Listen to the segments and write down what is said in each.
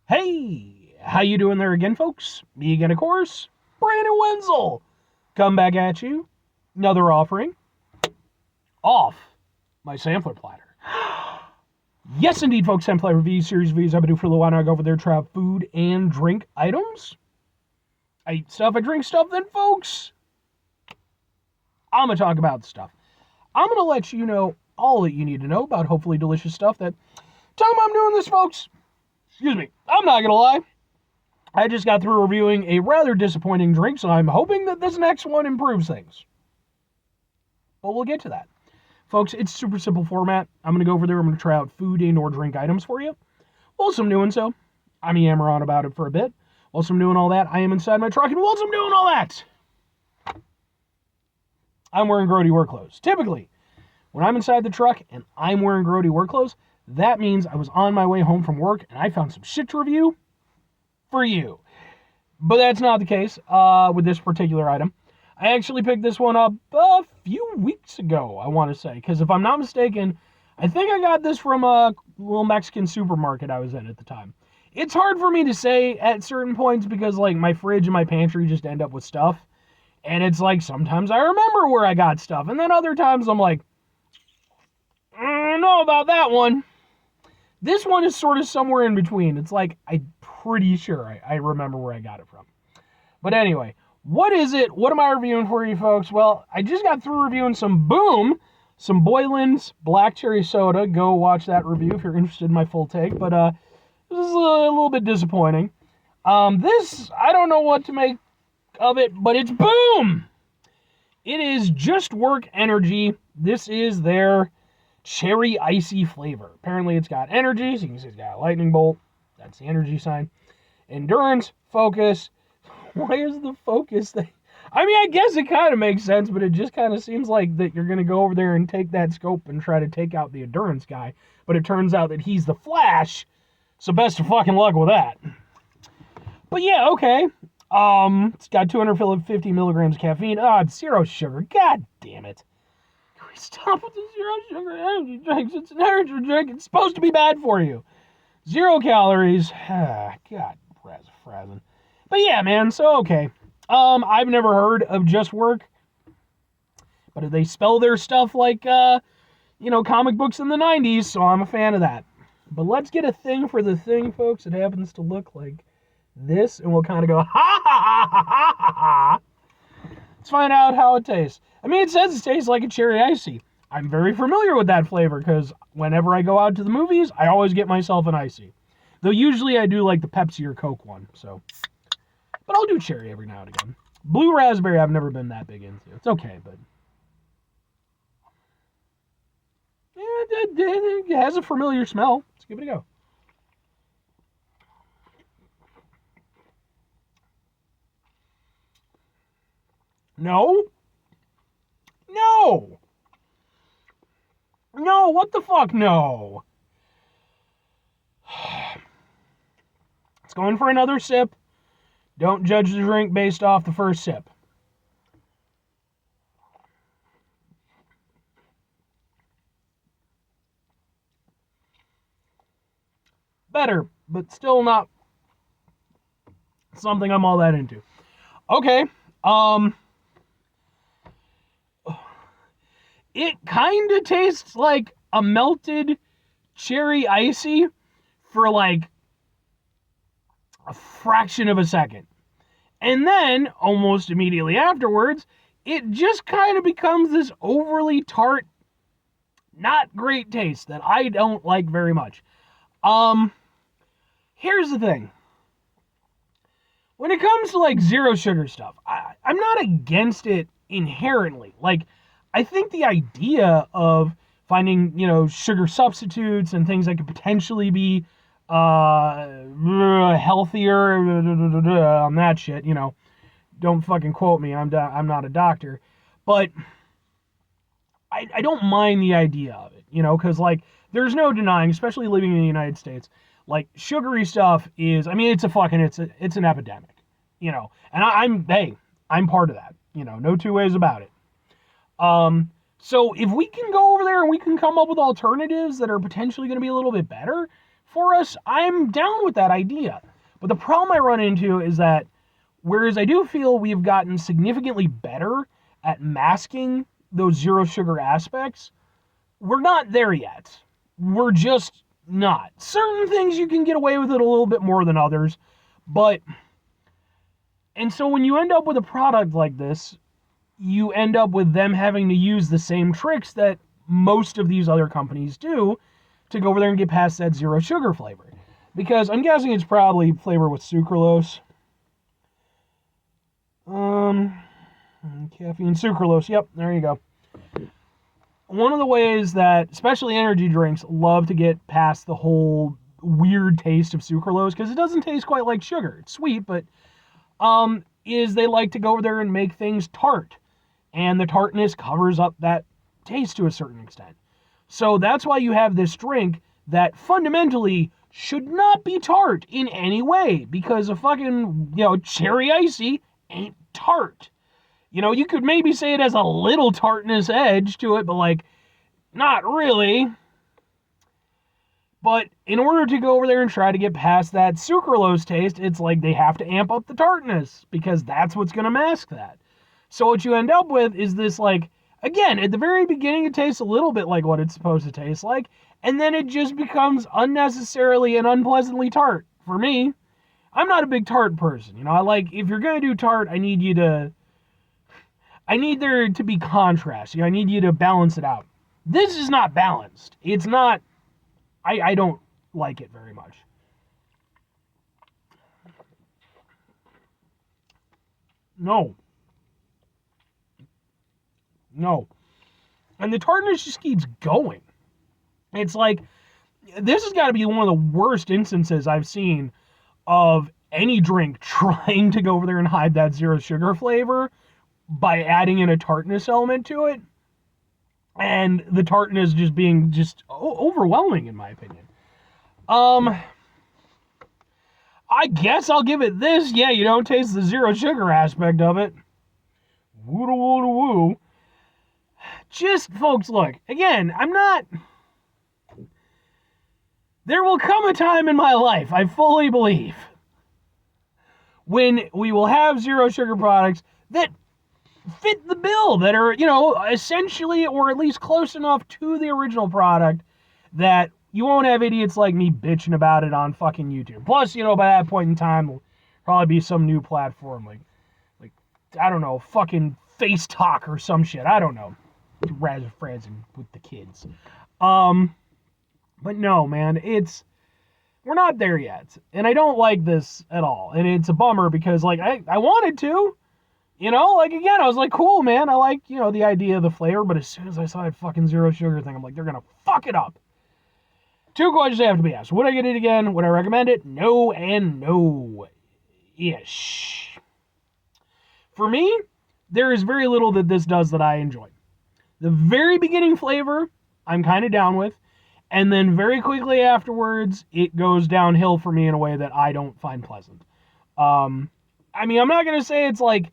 Hey, how you doing there again, folks? Me again, of course, Brandon Wenzel. Come back at you. Another offering off my sampler platter. Yes, indeed, folks. Sampler reviews, series reviews. I've been doing for a little while now. I go over there, try out food and drink items. I eat stuff, I drink stuff, then, folks, I'm going to talk about stuff. I'm going to let you know all that you need to know about hopefully delicious stuff that time I'm doing this, folks. Excuse me. I'm not going to lie. I just got through reviewing a rather disappointing drink, so I'm hoping that this next one improves things. But we'll get to that. Folks, it's super simple format. I'm going to go over there. I'm going to try out food and or drink items for you. Whilst I'm doing so, I'm yammering on about it for a bit. Whilst I'm doing all that, I am inside my truck, and whilst I'm doing all that, I'm wearing grody work clothes. Typically, when I'm inside the truck and I'm wearing grody work clothes, that means I was on my way home from work and I found some shit to review for you. But that's not the case with this particular item. I actually picked this one up a few weeks ago, I want to say, because if I'm not mistaken, I think I got this from a little Mexican supermarket I was in at the time. It's hard for me to say at certain points because, like, my fridge and my pantry just end up with stuff. And it's like, sometimes I remember where I got stuff. And then other times I'm like, I don't know about that one. This one is sort of somewhere in between. It's like, I'm pretty sure I remember where I got it from. But anyway, what is it? What am I reviewing for you folks? Well, I just got through reviewing some Boylan's Black Cherry Soda. Go watch that review if you're interested in my full take. But this is a little bit disappointing. This, I don't know what to make of it, but it's boom! It is JST Energy. This is their cherry Icee flavor. Apparently it's got energy, so you can see it's got a lightning bolt. That's the energy sign. Endurance, focus. Why is the focus thing? I mean, I guess it kind of makes sense, but it just kind of seems like that you're going to go over there and take that scope and try to take out the endurance guy. But it turns out that he's the Flash, so best of fucking luck with that. But yeah, okay. It's got 250 milligrams of caffeine. It's zero sugar. God damn it. Can we stop with the zero sugar energy drinks? It's an energy drink. It's supposed to be bad for you. 0 calories. God, frazzin'. But yeah, man, so okay. I've never heard of JST, but they spell their stuff like, comic books in the 90s, so I'm a fan of that. But let's get a thing for the thing, folks. It happens to look like this, and we'll kind of go, ha, ha, ha, ha, ha, ha, ha. Let's find out how it tastes. I mean, it says it tastes like a cherry Icee. I'm very familiar with that flavor, because whenever I go out to the movies, I always get myself an Icee. Though usually I do like the Pepsi or Coke one, so. But I'll do cherry every now and again. Blue raspberry I've never been that big into. It's okay, but. Yeah, it has a familiar smell. Let's give it a go. No. No. No, what the fuck? No. Let's go in for another sip. Don't judge the drink based off the first sip. Better, but still not something I'm all that into. Okay. It kind of tastes like a melted cherry Icee for like a fraction of a second. And then, almost immediately afterwards, it just kind of becomes this overly tart, not great taste that I don't like very much. Here's the thing. When it comes to, like, zero sugar stuff, I'm not against it inherently. Like, I think the idea of finding, sugar substitutes and things that could potentially be healthier on that shit, don't fucking quote me, I'm not a doctor, but I don't mind the idea of it, because, like, there's no denying, especially living in the United States, like, sugary stuff is, I mean, it's an epidemic, and I'm part of that, no two ways about it. So if we can go over there and we can come up with alternatives that are potentially going to be a little bit better for us, I'm down with that idea. But the problem I run into is that whereas I do feel we've gotten significantly better at masking those zero sugar aspects, we're not there yet. We're just not. Certain things you can get away with it a little bit more than others, but... And so when you end up with a product like this, you end up with them having to use the same tricks that most of these other companies do to go over there and get past that zero sugar flavor. Because I'm guessing it's probably flavored with sucralose. Caffeine sucralose. Yep, there you go. One of the ways that, especially energy drinks, love to get past the whole weird taste of sucralose, because it doesn't taste quite like sugar. It's sweet, but is they like to go over there and make things tart. And the tartness covers up that taste to a certain extent. So that's why you have this drink that fundamentally should not be tart in any way, because a fucking, cherry Icee ain't tart. You could maybe say it has a little tartness edge to it, but like, not really. But in order to go over there and try to get past that sucralose taste, it's like they have to amp up the tartness, because that's what's going to mask that. So what you end up with is this, like, again, at the very beginning it tastes a little bit like what it's supposed to taste like, and then it just becomes unnecessarily and unpleasantly tart. For me, I'm not a big tart person. I like, if you're going to do tart, I need there to be contrast. I need you to balance it out. This is not balanced. It's not, I don't like it very much. No. And the tartness just keeps going. It's like, this has got to be one of the worst instances I've seen of any drink trying to go over there and hide that zero sugar flavor by adding in a tartness element to it. And the tartness just being overwhelming, in my opinion. I guess I'll give it this. Yeah, you don't taste the zero sugar aspect of it. Woo-da-woo-da-woo. Just, folks, look, again, there will come a time in my life, I fully believe, when we will have zero sugar products that fit the bill, that are, essentially, or at least close enough to the original product that you won't have idiots like me bitching about it on fucking YouTube. Plus, by that point in time, there'll probably be some new platform, like, I don't know, fucking Face Talk or some shit. I don't know. Razzing with the kids. But no, man, we're not there yet. And I don't like this at all. And it's a bummer because, like, I wanted to, again, I was like, cool, man. I like, the idea of the flavor. But as soon as I saw that fucking zero sugar thing, I'm like, they're going to fuck it up. 2 questions have to be asked. Would I get it again? Would I recommend it? No and no-ish. For me, there is very little that this does that I enjoy. The very beginning flavor, I'm kind of down with. And then very quickly afterwards, it goes downhill for me in a way that I don't find pleasant. I'm not going to say it's like...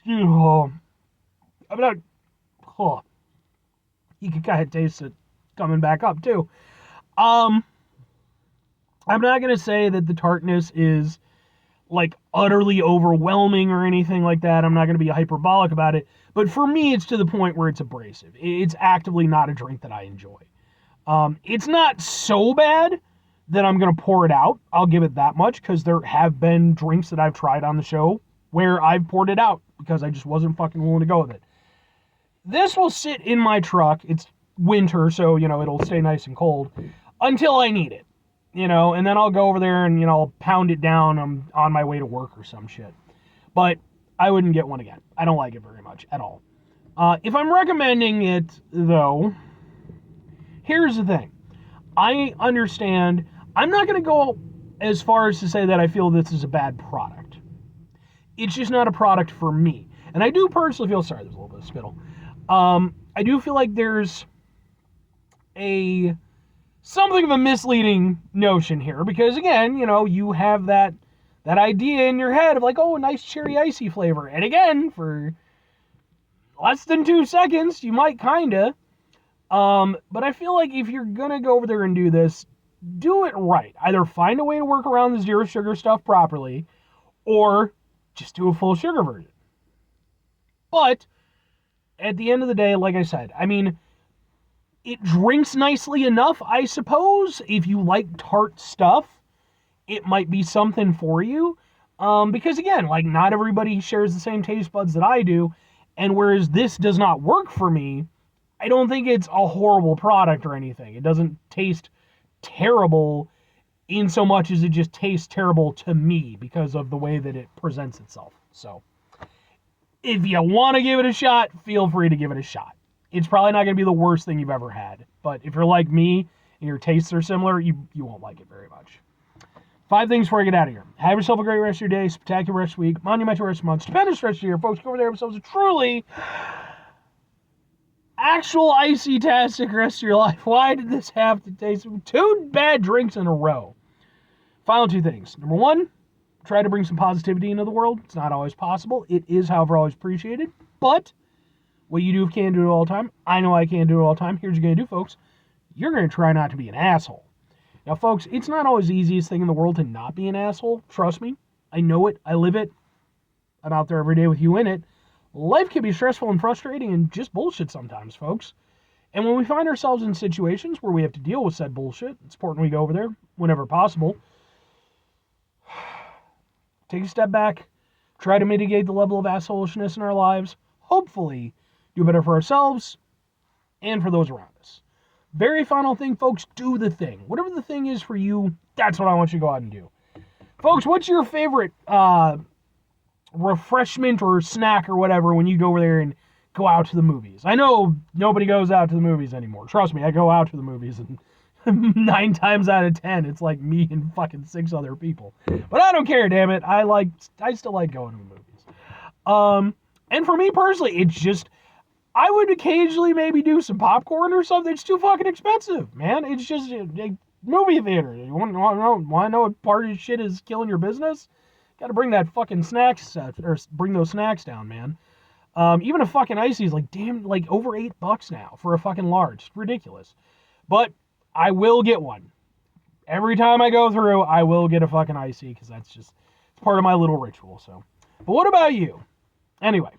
you can kind of taste it coming back up, too. I'm not going to say that the tartness is, like, utterly overwhelming or anything like that. I'm not going to be hyperbolic about it. But for me, it's to the point where it's abrasive. It's actively not a drink that I enjoy. It's not so bad that I'm going to pour it out. I'll give it that much, because there have been drinks that I've tried on the show where I've poured it out because I just wasn't fucking willing to go with it. This will sit in my truck. It's winter, so, it'll stay nice and cold until I need it. And then I'll go over there and, I'll pound it down on my way to work or some shit. But I wouldn't get one again. I don't like it very much at all. If I'm recommending it, though, here's the thing. I understand. I'm not going to go as far as to say that I feel this is a bad product. It's just not a product for me. And I do personally feel, sorry, there's a little bit of spittle. I do feel like there's something of a misleading notion here, because again, you have that idea in your head of like, oh, a nice cherry Icee flavor. And again, for less than 2 seconds, you might kinda. But I feel like if you're gonna go over there and do this, do it right. Either find a way to work around the zero sugar stuff properly, or just do a full sugar version. But at the end of the day, like I said, I mean, it drinks nicely enough, I suppose. If you like tart stuff, it might be something for you. Because again, like, not everybody shares the same taste buds that I do. And whereas this does not work for me, I don't think it's a horrible product or anything. It doesn't taste terrible in so much as it just tastes terrible to me because of the way that it presents itself. So if you want to give it a shot, feel free to give it a shot. It's probably not going to be the worst thing you've ever had. But if you're like me and your tastes are similar, you won't like it very much. 5 things before I get out of here. Have yourself a great rest of your day, spectacular rest of the week, monumental rest of the month, stupendous rest of the year. Folks, go over there, have yourselves a truly actual Icee-tastic rest of your life. Why did this have to taste 2 bad drinks in a row? Final 2 things. Number 1, try to bring some positivity into the world. It's not always possible. It is, however, always appreciated. But what you do can't do it all the time. I know I can't do it all the time. Here's what you're going to do, folks. You're going to try not to be an asshole. Now, folks, it's not always the easiest thing in the world to not be an asshole. Trust me. I know it. I live it. I'm out there every day with you in it. Life can be stressful and frustrating and just bullshit sometimes, folks. And when we find ourselves in situations where we have to deal with said bullshit, it's important we go over there whenever possible. Take a step back. Try to mitigate the level of assholishness in our lives. Hopefully, do better for ourselves and for those around us. Very final thing, folks, do the thing. Whatever the thing is for you, that's what I want you to go out and do. Folks, what's your favorite refreshment or snack or whatever when you go over there and go out to the movies? I know nobody goes out to the movies anymore. Trust me, I go out to the movies, and 9 times out of 10, it's like me and fucking 6 other people. But I don't care, damn it. I still like going to the movies. And for me personally, it's just, I would occasionally maybe do some popcorn or something. It's too fucking expensive, man. It's just a movie theater. You want to know what part of shit is killing your business? Got to bring that fucking snacks, or bring those snacks down, man. Even a fucking Icee is like, damn, like over $8 now for a fucking large. It's ridiculous. But I will get one. Every time I go through, I will get a fucking Icee because that's just, it's part of my little ritual. So, but what about you? Anyway.